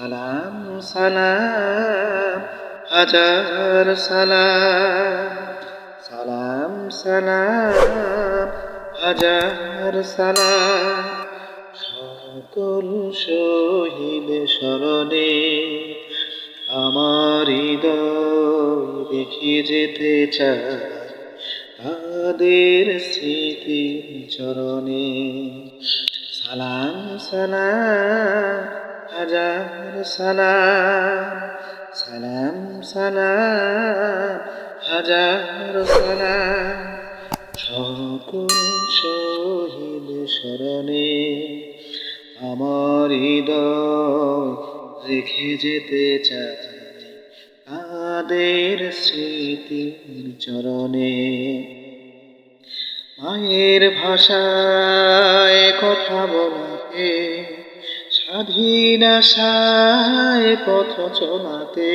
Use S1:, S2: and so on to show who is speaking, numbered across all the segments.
S1: সালাম সালাম হাজার সালাম, সালাম সালাম হাজার সালাম। সকল শহীদ স্মরণে আমার হৃদয় রেখে যেতে চায় তাদের স্মৃতির চরণে। সালাম সালাম হাজার সালাম, সালাম সালাম হাজার সালাম। সকল শহীদ স্মরণে আমার হৃদয় রেখে যেতে চায় তাদের স্মৃতির চরণে। মায়ের ভাষায় কথা বলাতে, স্বাধীন আশায় পথ চলাতে,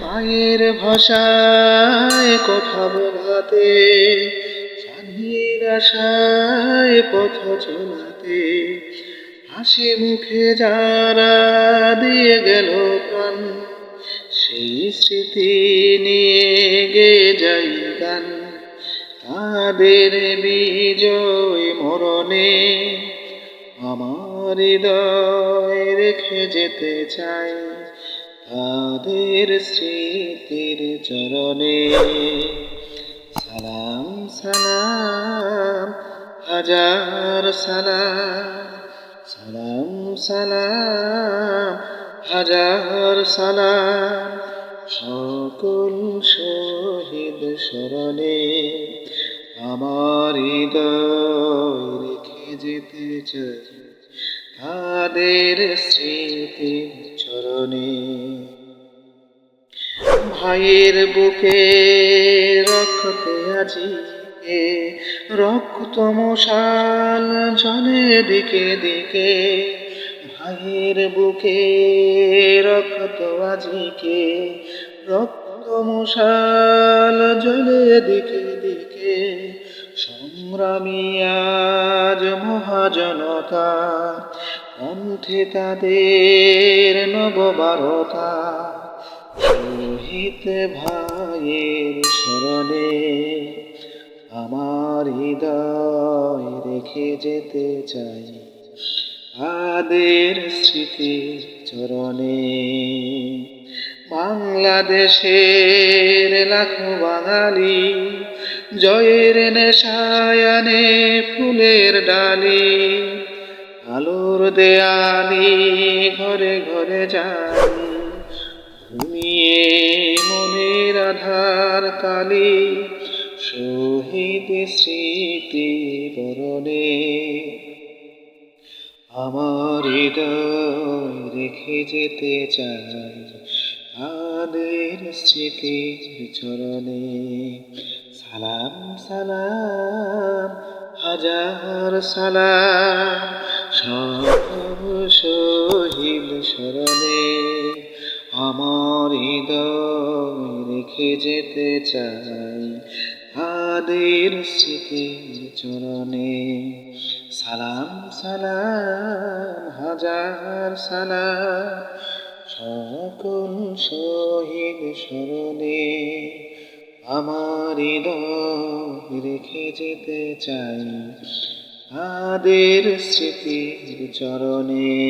S1: মায়ের ভাষায় কথা বলাতে, স্বাধীন আশায় পথ চলাতে, হাসি মুখে যারা দিয়ে গেল প্রাণ, সেই স্মৃতি নিয়ে গেয়ে যাই গান। তাদের বিজয় মরণে আমার হৃদয় রেখে যেতে চাই তাদের স্মৃতির চরণে। সালাম সালাম হাজার সালাম, সালাম সালাম হাজার সালাম। সকল শহীদ স্মরণে আমার হৃদয় রেখে যেতে চাই তাদের স্মৃতির চরণে। ভাইয়ের বুকে রক্তে আজিকে রক্ত মশাল জ্বলে দিকে দিকে, ভাইয়ের বুকে রক্ত আজিকে রক্ত মশাল জ্বলে দিকে দিকে। সংগ্রামী আজ মহাজনতা, কণ্ঠে তাদের নববারতা। শহীদ ভাইয়ের স্মরণে আমার হৃদয় রেখে যেতে চাই তাদের স্মৃতির চরণে। বাংলাদেশের লাখো বাঙালি জয়ের নেশায় আনে ফুলের ডালি, আলোর দেয়ালি ঘরে ঘরে যাই, ঘুমিয়ে মনের আধার কালি শহীদ স্মৃতি বরণে। আমার হৃদয় রেখে যেতে চাই তাদের স্মৃতির চরণে। সালাম সালাম হাজার সালাম, সকল শহীদ স্মরণে আমার হৃদয় রেখে যেতে চাই তাদের স্মৃতির চরণে। সালাম সালাম হাজার সালাম, সকল শহীদ স্মরণে আমার হৃদয় রেখে যেতে চাই তাদের স্মৃতির চরণে।